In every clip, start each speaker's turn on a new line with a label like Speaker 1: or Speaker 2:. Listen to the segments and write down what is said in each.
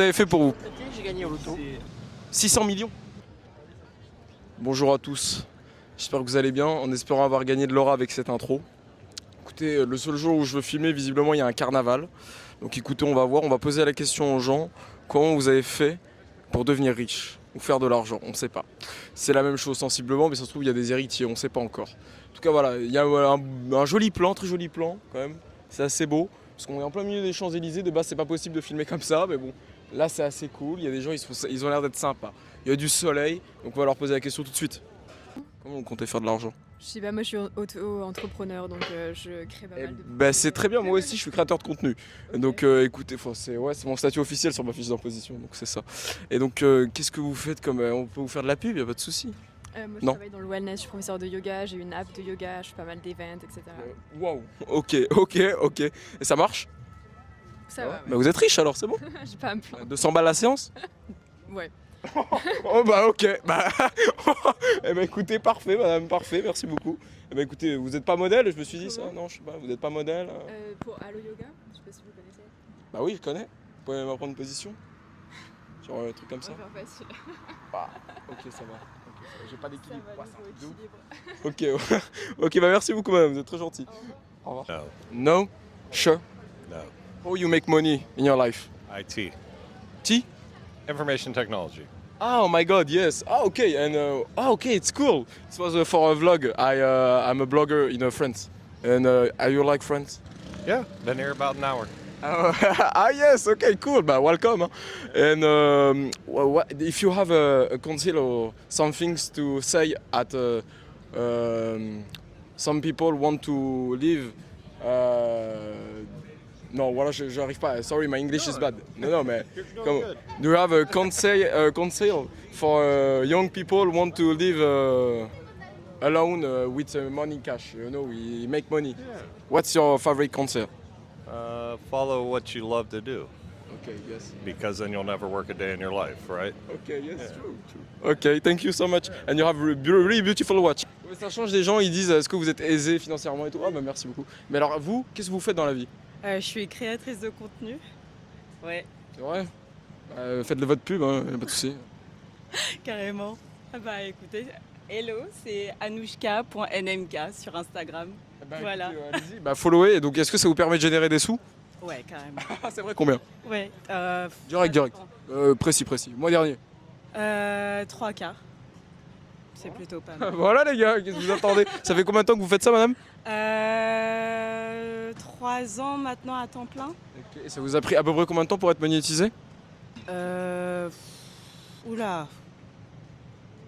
Speaker 1: Vous avez fait pour vous?
Speaker 2: J'ai gagné au loto.
Speaker 1: 600 millions. Bonjour à tous, j'espère que vous allez bien, en espérant avoir gagné de l'aura avec cette intro. Écoutez, le seul jour où je veux filmer, visiblement il y a un carnaval. Donc écoutez, on va voir, on va poser la question aux gens, comment vous avez fait pour devenir riche ou faire de l'argent, on ne sait pas. C'est la même chose sensiblement, mais ça se trouve il y a des héritiers, on ne sait pas encore. En tout cas voilà, il y a un joli plan, très joli plan quand même, c'est assez beau. Parce qu'on est en plein milieu des Champs-Élysées, de base c'est pas possible de filmer comme ça, mais bon, là c'est assez cool, il y a des gens, ils ont l'air d'être sympas. Il y a du soleil, donc on va leur poser la question tout de suite. Comment vous comptez faire de l'argent?
Speaker 3: Moi je suis auto-entrepreneur, donc je crée pas mal de...
Speaker 1: C'est très bien, moi aussi je suis créateur de contenu. Donc écoutez, c'est mon statut officiel sur ma fiche d'imposition, donc c'est ça. Et donc qu'est-ce que vous faites comme... on peut vous faire de la pub, y a pas de souci.
Speaker 3: Moi je travaille dans le wellness, je suis professeur de yoga, j'ai une app de yoga, je fais pas mal d'events, etc.
Speaker 1: Waouh, ok. Et ça marche?
Speaker 3: Ça va, ouais.
Speaker 1: Bah, vous êtes riche alors, c'est bon.
Speaker 3: J'ai pas à me plaindre.
Speaker 1: 200 balles la séance?
Speaker 3: Ouais.
Speaker 1: Oh bah ok, bah eh bah écoutez, parfait madame, parfait, merci beaucoup. Eh bah écoutez, vous êtes pas modèle, je me suis dit ça, non je sais pas, vous n'êtes pas modèle.
Speaker 3: Pour Allo Yoga, je sais pas si vous connaissez.
Speaker 1: Bah oui, je connais, vous pouvez m'apprendre une position? Genre un truc comme ça?
Speaker 3: On va faire facile.
Speaker 1: Bah, ok ça va, j'ai pas d'équilibre.
Speaker 3: Ça va,
Speaker 1: Ouais,
Speaker 3: niveau
Speaker 1: c'est un truc de ouf. Ok, bah merci beaucoup madame, vous êtes très gentil. Au revoir. No. Sure?
Speaker 4: No.
Speaker 1: How you make money in your life?
Speaker 4: IT.
Speaker 1: Tea?
Speaker 4: Information technology.
Speaker 1: Oh my god, yes. Oh, okay, and okay, it's cool. It was for a vlog. I'm a blogger in France, and are you like France?
Speaker 4: Yeah, been here about an hour.
Speaker 1: Yes, okay, cool. But welcome. Huh? And if you have a council or some things to say at some people want to live. Non, voilà, j'arrive pas. Sorry, my English is bad. Non, mais do you have a council for young people want to live alone with money cash? You know, we make money.
Speaker 4: Yeah.
Speaker 1: What's your favorite council?
Speaker 4: Follow what you love to do,
Speaker 1: Okay, yes.
Speaker 4: because then you'll never work a day in your life, right?
Speaker 1: Okay, yes, true. Okay, thank you so much. And you have a really beautiful watch. Ouais, ça change des gens, ils disent est-ce que vous êtes aisé financièrement et tout. Ah bah merci beaucoup. Mais alors vous, qu'est-ce que vous faites dans la vie?
Speaker 5: Je suis créatrice de contenu. Ouais,
Speaker 1: C'est vrai? Faites votre pub, hein, y a pas de souci.
Speaker 5: carrément. Ah bah écoutez, hello, c'est anouchka.nmk sur Instagram. Voilà.
Speaker 1: Écoutez, allez-y, bah followez. Et donc est-ce que ça vous permet de générer des sous?
Speaker 5: Ouais, carrément.
Speaker 1: Ah c'est vrai, combien?
Speaker 5: Ouais.
Speaker 1: Direct. Précis. Mois dernier.
Speaker 5: 3 quarts. C'est plutôt pas mal.
Speaker 1: Voilà les gars, qu'est-ce que vous attendez? Ça fait combien de temps que vous faites ça madame?
Speaker 5: 3 ans maintenant à temps plein.
Speaker 1: Et ça vous a pris à peu près combien de temps pour être monétisé?
Speaker 5: Oula.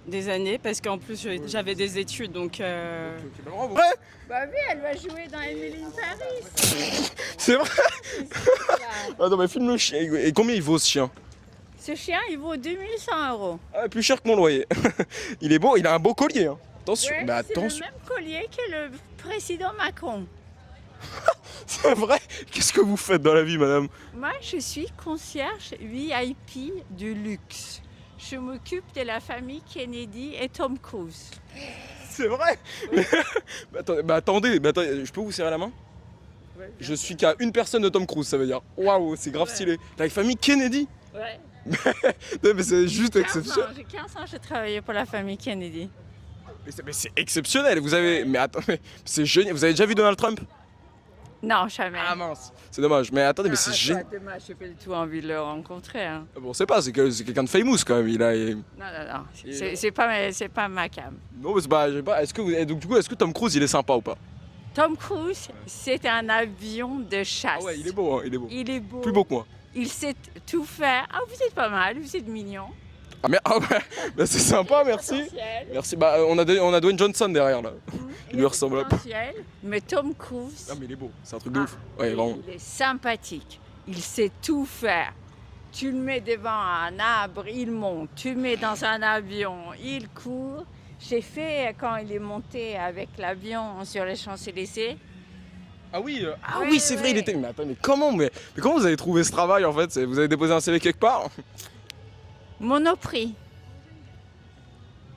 Speaker 5: Des années, parce qu'en plus j'avais des études, donc...
Speaker 1: Vrai?
Speaker 6: Bah oui, elle va jouer dans Emily in Paris.
Speaker 1: C'est vrai? Ah non mais filme le chien. Et combien il vaut ce chien?
Speaker 6: Ce chien, il vaut 2100 €.
Speaker 1: Ah, plus cher que mon loyer. Il est beau, il a un beau collier. Hein. Attention,
Speaker 6: Ouais,
Speaker 1: mais
Speaker 6: c'est le
Speaker 1: attention.
Speaker 6: même collier que le président Macron.
Speaker 1: C'est vrai? Qu'est-ce que vous faites dans la vie madame?
Speaker 6: Moi, je suis concierge VIP du luxe. Je m'occupe de la famille Kennedy et Tom Cruise.
Speaker 1: C'est vrai? Attendez, je peux vous serrer la main?
Speaker 6: Ouais,
Speaker 1: Je suis qu'à une personne de Tom Cruise, ça veut dire. Waouh, c'est grave stylé. La famille Kennedy?
Speaker 6: Ouais.
Speaker 1: Non, mais c'est juste
Speaker 6: 15
Speaker 1: exceptionnel.
Speaker 6: ans, j'ai 15 ans, j'ai travaillé pour la famille Kennedy.
Speaker 1: Mais c'est exceptionnel. Vous avez. Mais attendez, c'est génial. Vous avez déjà vu Donald Trump?
Speaker 6: Non, jamais.
Speaker 1: Ah mince. C'est dommage. Mais attendez, mais c'est génial.
Speaker 6: Demain, je n'ai pas du tout envie de le rencontrer. Hein.
Speaker 1: Bon, on sait pas, c'est quelqu'un de famous quand même.
Speaker 6: Non. C'est pas ma cam.
Speaker 1: Non, mais c'est pas. Je sais pas. Est-ce que donc du coup, est-ce que Tom Cruise il est sympa ou pas?
Speaker 6: Tom Cruise, c'est un avion de chasse.
Speaker 1: Ah ouais, il est beau, hein, il est beau.
Speaker 6: Il est beau.
Speaker 1: Plus beau que moi.
Speaker 6: Il sait tout faire. Ah, vous êtes pas mal, vous êtes mignon.
Speaker 1: Ah, mais ah ouais, bah, c'est sympa, merci.
Speaker 6: Potentiel.
Speaker 1: Merci. Bah, on a Dwayne Johnson derrière là. Il lui ressemble un peu.
Speaker 6: Potentiel, mais Tom Cruise,
Speaker 1: Ah, mais il est beau, c'est un truc de ouf. Ouais, vraiment.
Speaker 6: il est sympathique. Il sait tout faire. Tu le mets devant un arbre, il monte. Tu le mets dans un avion, il court. J'ai fait quand il est monté avec l'avion sur les Champs-Élysées.
Speaker 1: Ah oui,
Speaker 6: Oui,
Speaker 1: c'est vrai,
Speaker 6: oui.
Speaker 1: il était. Mais attends, mais comment vous avez trouvé ce travail en fait? Vous avez déposé un CV quelque part?
Speaker 6: Monoprix.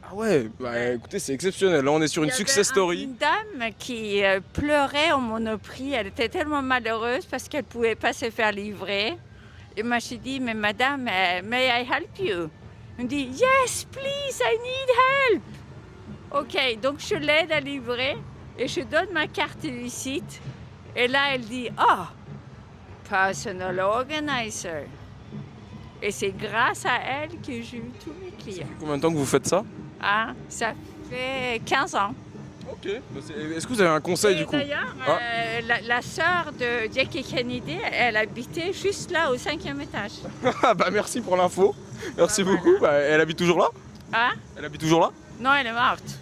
Speaker 1: Ah ouais, bah écoutez, c'est exceptionnel. Là, on est sur une
Speaker 6: Il y avait
Speaker 1: success story.
Speaker 6: Une dame qui pleurait au Monoprix. Elle était tellement malheureuse parce qu'elle ne pouvait pas se faire livrer. Et moi, j'ai dit, mais madame, may I help you? Elle me dit, yes, please, I need help. Ok, donc je l'aide à livrer et je donne ma carte illicite. Et là, elle dit, oh, personal organizer. Et c'est grâce à elle que j'ai eu tous mes clients.
Speaker 1: Combien de temps que vous faites ça?
Speaker 6: Ah, ça fait 15 ans.
Speaker 1: Ok. Est-ce que vous avez un conseil
Speaker 6: Et
Speaker 1: du coup?
Speaker 6: d'ailleurs, la sœur de Jackie Kennedy, elle habitait juste là, au 5e étage.
Speaker 1: Bah merci pour l'info. Merci
Speaker 6: Bah,
Speaker 1: beaucoup. Bah, elle habite toujours là?
Speaker 6: Ah?
Speaker 1: Elle habite toujours là?
Speaker 6: Non, elle est morte.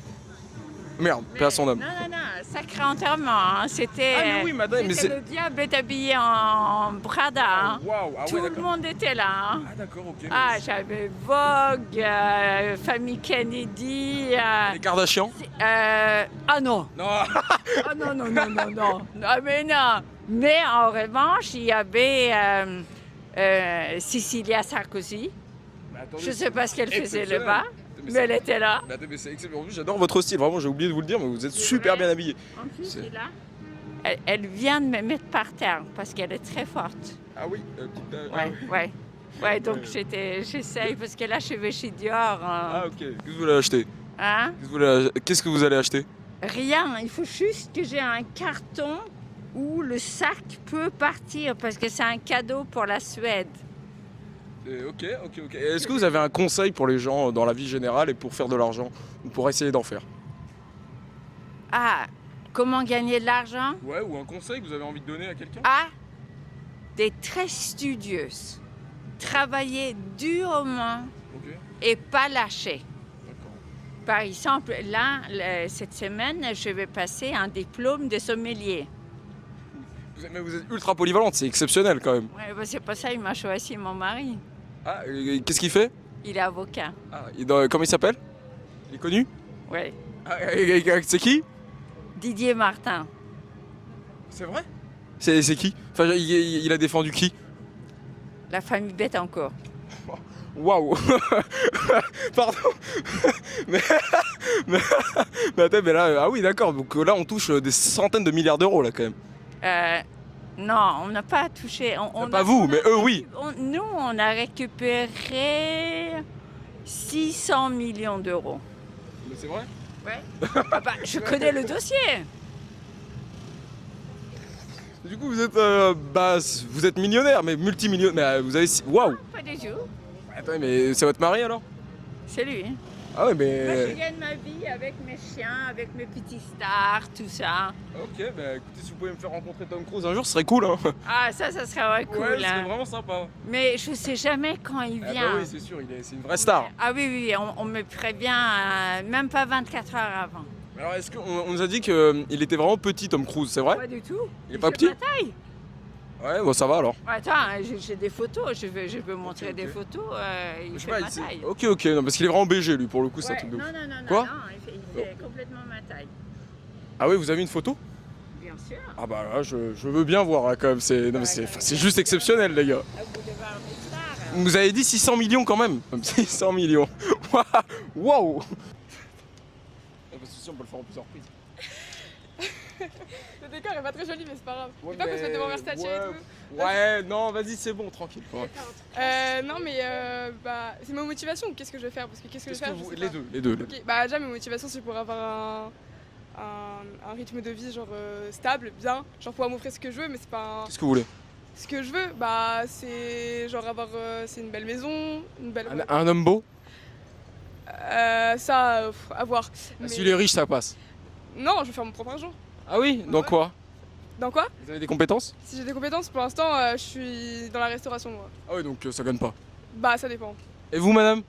Speaker 1: Merde, paix à son âme.
Speaker 6: Non, sacré enterrement. Hein. C'était.
Speaker 1: Ah mais oui, madame, mais
Speaker 6: c'était
Speaker 1: c'est.
Speaker 6: le diable est habillé en Prada. Hein.
Speaker 1: Waouh, ah
Speaker 6: Tout
Speaker 1: ouais,
Speaker 6: le
Speaker 1: d'accord.
Speaker 6: monde était là. Hein.
Speaker 1: Ah d'accord, ok.
Speaker 6: Ah, j'avais Vogue, famille Kennedy.
Speaker 1: Les Kardashians?
Speaker 6: Ah non.
Speaker 1: Non.
Speaker 6: Ah non. Ah, mais non. Mais en revanche, il y avait Cecilia Sarkozy. Je ne sais pas ce qu'elle faisait là-bas, mais elle était là.
Speaker 1: Mais attends, mais c'est excellent. En plus, j'adore votre style. Vraiment, j'ai oublié de vous le dire, mais vous êtes super bien habillé.
Speaker 6: En plus,
Speaker 1: C'est-
Speaker 6: elle est là. Elle vient de me mettre par terre parce qu'elle est très forte.
Speaker 1: Ah oui, petite.
Speaker 6: Ouais, donc j'essaye parce que là, je vais chez Dior.
Speaker 1: Ah ok. Qu'est-ce que vous voulez acheter?
Speaker 6: Hein?
Speaker 1: Qu'est-ce que vous allez acheter?
Speaker 6: Rien, il faut juste que j'ai un carton où le sac peut partir parce que c'est un cadeau pour la Suède.
Speaker 1: Ok. Est-ce que vous avez un conseil pour les gens dans la vie générale et pour faire de l'argent ou pour essayer d'en faire?
Speaker 6: Ah, comment gagner de l'argent?
Speaker 1: Ouais, ou un conseil que vous avez envie de donner à quelqu'un?
Speaker 6: Ah, d'être très studieuse, travailler durement
Speaker 1: Ok,
Speaker 6: et pas lâcher.
Speaker 1: d'accord.
Speaker 6: Par exemple, là, cette semaine, je vais passer un diplôme de sommelier.
Speaker 1: Mais vous êtes ultra polyvalente, c'est exceptionnel quand même.
Speaker 6: Ouais, bah, c'est pas ça, il m'a choisi mon mari.
Speaker 1: Ah, qu'est-ce qu'il fait?
Speaker 6: Il est avocat.
Speaker 1: Ah, comment il s'appelle? Il est connu?
Speaker 6: Ouais.
Speaker 1: Ah, c'est qui?
Speaker 6: Didier Martin.
Speaker 1: C'est vrai? C'est qui? Enfin, il a défendu qui?
Speaker 6: La famille Bettencourt.
Speaker 1: Waouh. Pardon. mais, mais attends, mais là, ah oui, d'accord. Donc là, on touche des centaines de milliards d'euros là quand même.
Speaker 6: Non, on n'a pas touché.
Speaker 1: Pas vous, mais eux, oui.
Speaker 6: Nous, on a récupéré 600 millions d'euros.
Speaker 1: Mais c'est vrai?
Speaker 6: Ouais. Ah bah, je connais le dossier.
Speaker 1: Du coup, vous êtes millionnaire, mais multimillionnaire. Mais vous avez. Waouh.
Speaker 6: Pas du tout.
Speaker 1: Attends, mais c'est votre mari alors?
Speaker 6: C'est lui.
Speaker 1: Ah ouais,
Speaker 6: Moi, je
Speaker 1: mais.
Speaker 6: gagne ma vie avec mes chiens, avec mes petits stars, tout ça.
Speaker 1: Ok, bah écoutez, si vous pouvez me faire rencontrer Tom Cruise un jour, ce serait cool, hein.
Speaker 6: Ah, ça serait cool.
Speaker 1: Ouais, ce serait
Speaker 6: hein.
Speaker 1: vraiment sympa.
Speaker 6: Mais je sais jamais quand il
Speaker 1: Ah
Speaker 6: vient.
Speaker 1: bah oui, c'est sûr, c'est une vraie star.
Speaker 6: Ah oui, on me prévient même pas 24 heures avant.
Speaker 1: Alors, est-ce qu'on nous a dit qu'il était vraiment petit, Tom Cruise, c'est vrai?
Speaker 6: Pas du tout.
Speaker 1: Il est pas
Speaker 6: fait
Speaker 1: petit?
Speaker 6: ma taille.
Speaker 1: Ouais, bon, ça va alors.
Speaker 6: Attends, j'ai des photos, je peux montrer
Speaker 1: Ok.
Speaker 6: des photos, il
Speaker 1: Je sais
Speaker 6: fait
Speaker 1: pas,
Speaker 6: ma taille.
Speaker 1: Ok, non, parce qu'il est vraiment BG lui, pour le coup, c'est un
Speaker 6: Ouais,
Speaker 1: truc de
Speaker 6: non,
Speaker 1: ouf.
Speaker 6: non,
Speaker 1: Quoi?
Speaker 6: il fait complètement ma taille.
Speaker 1: Ah oui, vous avez une photo?
Speaker 6: Bien sûr.
Speaker 1: Ah bah là, je veux bien voir là, quand même. C'est juste exceptionnel, les gars.
Speaker 6: Ah, vous devez avoir des stars.
Speaker 1: Vous avez dit 600 millions quand même. 600 millions. Waouh. Pas de soucis, on peut le faire en plusieurs prises.
Speaker 2: Le décor est pas très joli, mais c'est pas grave.
Speaker 1: Ouais,
Speaker 2: Faut pas qu'on se mette devant
Speaker 1: mais-
Speaker 2: Versace
Speaker 1: ouais.
Speaker 2: et tout.
Speaker 1: Ouais, non, vas-y, c'est bon, tranquille. Ouais.
Speaker 2: Non, mais bah, c'est ma motivation ou qu'est-ce que je vais faire? Parce que qu'est-ce que je vais faire? je sais pas.
Speaker 1: Les deux.
Speaker 2: Ok, bah, déjà, ma motivation, c'est pour avoir un rythme de vie genre stable, bien, genre pouvoir m'offrir ce que je veux, mais c'est pas
Speaker 1: Qu'est-ce que vous voulez?
Speaker 2: ce que je veux, bah, c'est genre avoir c'est une belle maison, une belle.
Speaker 1: Un homme beau?
Speaker 2: Ça, à voir. Mais-
Speaker 1: Si il est riche, ça passe.
Speaker 2: Non, je veux faire mon propre argent.
Speaker 1: Ah oui? Dans
Speaker 2: Ouais.
Speaker 1: quoi?
Speaker 2: Dans quoi?
Speaker 1: Vous avez des compétences?
Speaker 2: Si j'ai des compétences, pour l'instant, je suis dans la restauration, moi.
Speaker 1: Ah oui, donc ça gagne pas.
Speaker 2: Bah, ça dépend.
Speaker 1: Et vous, madame?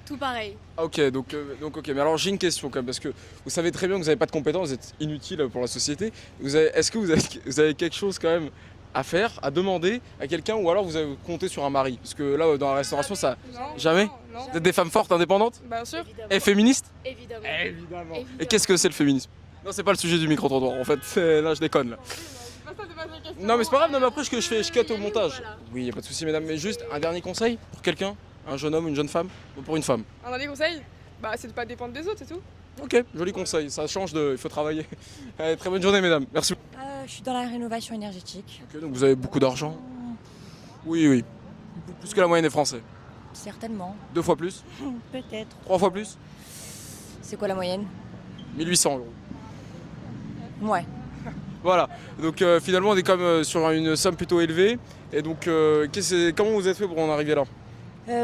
Speaker 2: Tout pareil.
Speaker 1: Ah, ok, donc ok. Mais alors j'ai une question quand même, parce que vous savez très bien que vous n'avez pas de compétences, vous êtes inutile pour la société. Est-ce que vous avez quelque chose quand même à faire, à demander à quelqu'un, ou alors vous avez compté sur un mari? Parce que là, dans la restauration, ça...
Speaker 2: Non.
Speaker 1: Jamais?
Speaker 2: Non.
Speaker 1: Vous êtes des femmes fortes, indépendantes?
Speaker 2: Bien sûr.
Speaker 1: Et féministes?
Speaker 2: Évidemment.
Speaker 1: Évidemment. Et qu'est-ce que c'est le féminisme? Non, c'est pas le sujet du micro-trottoir, en fait. Là, je déconne, là. Non, mais c'est pas grave, non, mais après, je cut au montage. Oui, y a pas de souci, mesdames, mais juste un dernier conseil pour quelqu'un? Un jeune homme, une jeune femme? Ou pour une femme?
Speaker 2: Un dernier conseil, bah, c'est de pas dépendre des autres, c'est tout.
Speaker 1: Ok, joli conseil, ça change de... Il faut travailler. Allez, très bonne journée, mesdames. Merci.
Speaker 7: Je suis dans la rénovation énergétique.
Speaker 1: Ok, donc vous avez beaucoup d'argent? Oui, oui. Plus que la moyenne des Français.
Speaker 7: Certainement.
Speaker 1: 2 fois plus?
Speaker 7: Peut-être.
Speaker 1: 3 fois plus?
Speaker 7: C'est quoi la moyenne?
Speaker 1: 1800 euros.
Speaker 7: Ouais.
Speaker 1: Voilà, donc finalement on est quand même sur une somme plutôt élevée. Et donc comment vous êtes fait pour en arriver là?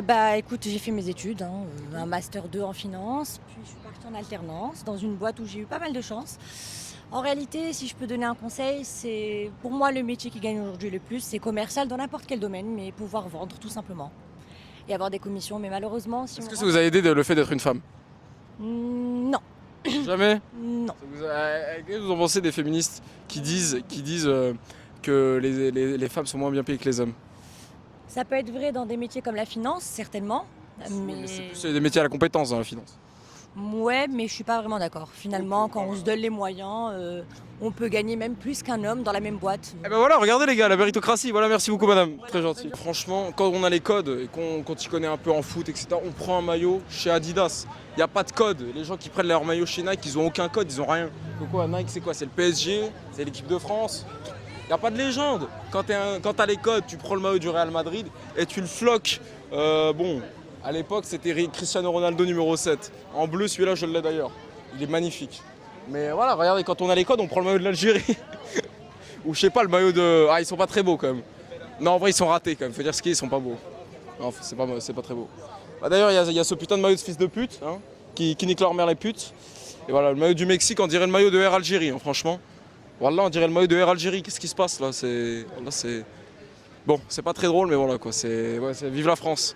Speaker 7: Bah écoute, j'ai fait mes études, un master 2 en finance, puis je suis partie en alternance dans une boîte où j'ai eu pas mal de chance. En réalité, si je peux donner un conseil, c'est pour moi le métier qui gagne aujourd'hui le plus, c'est commercial dans n'importe quel domaine, mais pouvoir vendre tout simplement. Et avoir des commissions, mais malheureusement, si
Speaker 1: Est-ce
Speaker 7: on
Speaker 1: que ça vous a aidé le fait d'être une femme?
Speaker 7: Non,
Speaker 1: Jamais?
Speaker 7: non.
Speaker 1: Qu'est-ce que vous en pensez des féministes qui disent que les femmes sont moins bien payées que les hommes?
Speaker 7: Ça peut être vrai dans des métiers comme la finance, certainement.
Speaker 1: Mais c'est plus des métiers à la compétence dans la finance.
Speaker 7: Ouais, mais je suis pas vraiment d'accord. Finalement, quand on se donne les moyens, on peut gagner même plus qu'un homme dans la même boîte.
Speaker 1: Eh ben voilà, regardez les gars, la méritocratie, voilà, merci beaucoup madame, très gentil. Franchement, quand on a les codes et qu'on s'y connaît un peu en foot, etc., on prend un maillot chez Adidas. Il n'y a pas de code. Les gens qui prennent leur maillot chez Nike, ils ont aucun code, ils ont rien. Donc quoi, Nike c'est quoi? C'est le PSG, c'est l'équipe de France. Il n'y a pas de légende. Quand t'as les codes, tu prends le maillot du Real Madrid et tu le floques. Bon, à l'époque c'était Cristiano Ronaldo numéro 7. En bleu, celui-là je l'ai d'ailleurs. Il est magnifique. Mais voilà, regardez, quand on a les codes, on prend le maillot de l'Algérie. Ou je sais pas, le maillot de... Ah, ils sont pas très beaux quand même. Non, en vrai, ils sont ratés quand même. Faut dire ce qu'ils sont pas beaux. Non, c'est pas très beau. Bah, d'ailleurs, il y a ce putain de maillot de fils de pute, hein, qui nique leur mère les putes. Et voilà, le maillot du Mexique, on dirait le maillot de Air Algérie, hein, franchement. Voilà, on dirait le maillot de Air Algérie. Qu'est-ce qui se passe là? Bon, c'est pas très drôle, mais voilà quoi. Vive la France.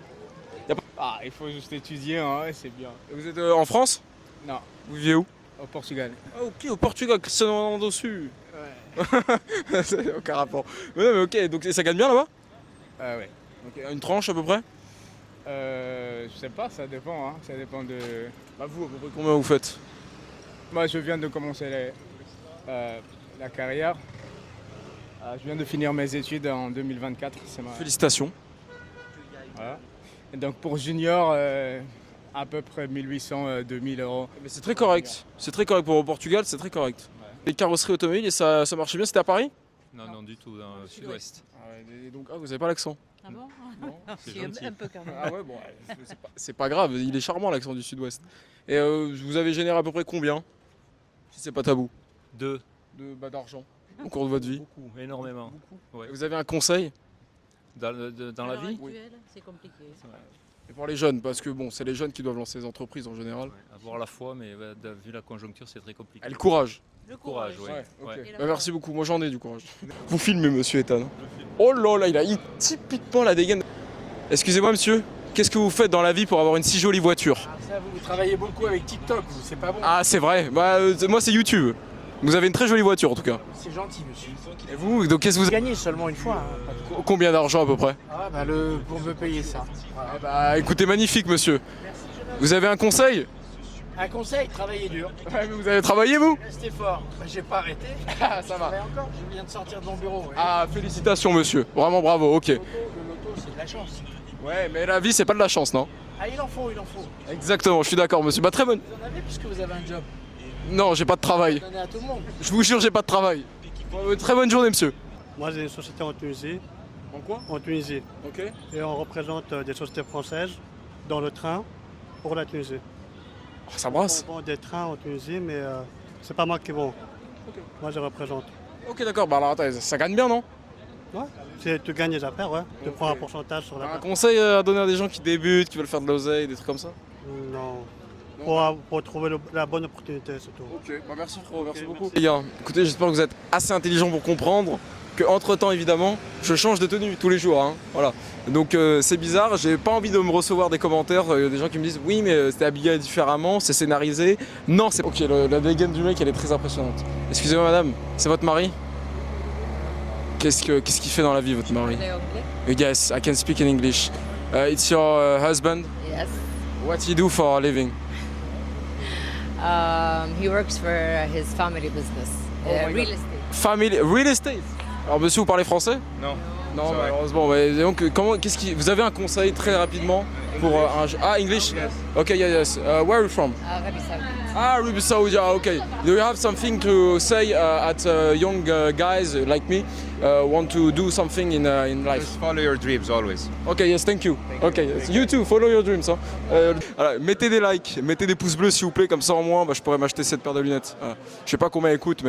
Speaker 8: Ah, il faut juste étudier, hein, c'est bien.
Speaker 1: Vous êtes en France?
Speaker 8: Non,
Speaker 1: Vous vivez où?
Speaker 8: au Portugal.
Speaker 1: Ah, ok, au Portugal, Cristiano Ronaldo dessus.
Speaker 8: Ouais.
Speaker 1: C'est aucun rapport. Mais non, mais ok, donc ça gagne bien là-bas?
Speaker 8: Ouais.
Speaker 1: Ok, une tranche à peu près?
Speaker 8: Je sais pas, ça dépend, hein. Ça dépend de...
Speaker 1: Bah vous, à peu près combien vous faites?
Speaker 8: Moi, je viens de commencer la carrière. Je viens de finir mes études en 2024.
Speaker 1: Félicitations.
Speaker 8: Voilà. Et donc pour junior, à peu près 1800, 2000 euros.
Speaker 1: Mais c'est très correct. C'est très correct pour au Portugal, c'est très correct. Les carrosseries automobiles, et ça marchait bien, c'était à Paris?
Speaker 9: Non, du tout, dans le sud-ouest.
Speaker 1: Donc, vous avez pas l'accent?
Speaker 3: Ah bon?
Speaker 9: C'est gentil.
Speaker 3: Un peu quand même.
Speaker 1: Ah ouais, bon, c'est pas grave, il est charmant l'accent du sud-ouest. Et vous avez généré à peu près combien? Si c'est pas tabou. D'argent au cours de votre vie?
Speaker 9: Beaucoup, énormément. Ouais.
Speaker 1: Et vous avez un conseil?
Speaker 9: Dans la vie?
Speaker 7: C'est compliqué.
Speaker 1: Et pour les jeunes, parce que bon, c'est les jeunes qui doivent lancer les entreprises en général.
Speaker 9: Ouais, avoir la foi, mais vu la conjoncture, c'est très compliqué.
Speaker 1: Et le courage.
Speaker 9: Le courage, oui.
Speaker 1: Ok.
Speaker 9: Ouais.
Speaker 1: Bah, merci beaucoup, moi j'en ai du courage. Vous filmez monsieur Ethan. Oh là là, il a typiquement la dégaine. Excusez-moi monsieur, qu'est-ce que vous faites dans la vie pour avoir une si jolie voiture?
Speaker 10: Ça, vous travaillez beaucoup avec TikTok, c'est pas bon.
Speaker 1: Ah c'est vrai, bah moi c'est YouTube. Vous avez une très jolie voiture en tout cas.
Speaker 10: C'est gentil monsieur.
Speaker 1: Et vous, donc qu'est-ce que vous avez
Speaker 10: Gagné seulement une fois. Hein, pas de quoi.
Speaker 1: Combien d'argent à peu près?
Speaker 10: Ah bah pour me payer ça. Voilà.
Speaker 1: Eh bah écoutez, magnifique monsieur. Vous avez un conseil?
Speaker 10: Un conseil, travaillez dur.
Speaker 1: Ouais, mais vous avez travaillé vous?
Speaker 10: Restez fort. Bah, j'ai pas arrêté.
Speaker 1: Ah ça
Speaker 10: Je
Speaker 1: va.
Speaker 10: travaille encore, je viens de sortir de mon bureau. Ouais.
Speaker 1: Ah félicitations monsieur, vraiment bravo, ok.
Speaker 10: Le loto, c'est de la chance.
Speaker 1: Ouais mais la vie c'est pas de la chance non?
Speaker 10: Ah il en faut.
Speaker 1: Exactement, je suis d'accord monsieur. Bah très bonne.
Speaker 10: Vous en avez puisque vous avez un job.
Speaker 1: Non, j'ai pas de travail.
Speaker 10: Donnez à tout le monde.
Speaker 1: Je vous jure, j'ai pas de travail. Très bonne journée monsieur.
Speaker 11: Moi, j'ai une société en Tunisie.
Speaker 1: En quoi?
Speaker 11: En Tunisie.
Speaker 1: Ok.
Speaker 11: Et on représente des sociétés françaises dans le train pour la Tunisie.
Speaker 1: Oh, ça brasse.
Speaker 11: On vend des trains en Tunisie, mais c'est pas moi qui vends. Moi, je représente.
Speaker 1: Ok d'accord, bah alors attends, ça gagne bien non?
Speaker 11: Ouais. Si tu gagnes les affaires, ouais. Tu prends un pourcentage sur la
Speaker 1: Un
Speaker 11: part.
Speaker 1: conseil à donner à des gens qui débutent, qui veulent faire de l'oseille, des trucs comme ça?
Speaker 11: Non. Pour trouver la bonne opportunité, c'est tout.
Speaker 1: Ok, bah merci frérot, merci beaucoup. Les gars, écoutez, j'espère que vous êtes assez intelligents pour comprendre que entre temps évidemment, je change de tenue tous les jours, hein. Voilà. Donc c'est bizarre, j'ai pas envie de me recevoir des commentaires, des gens qui me disent oui mais c'était habillé différemment, c'est scénarisé. Non, c'est... Ok, la dégaine du mec elle est très impressionnante. Excusez-moi madame, c'est votre mari? Qu'est-ce qu'il fait dans la vie votre mari? Yes, I can speak in English. It's your husband?
Speaker 12: Yes.
Speaker 1: What do you do for a living?
Speaker 12: He works for his family business, real estate.
Speaker 1: Real estate. Alors monsieur, vous parlez français?
Speaker 4: Non.
Speaker 1: Non, malheureusement. Mais donc, vous avez un conseil très rapidement pour English. Okay, yes. Where are you from?
Speaker 12: Arabie Saoudite.
Speaker 1: Arabie Saudi. Okay. Do you have something to say at young guys like me want to do something in life?
Speaker 13: Just follow your dreams always.
Speaker 1: Okay, yes, thank you. Okay, yes. You too, follow your dreams. Hein. Voilà, mettez des likes, mettez des pouces bleus s'il vous plaît, comme ça en moins, je pourrais m'acheter cette paire de lunettes. Je sais pas combien elles coûtent, mais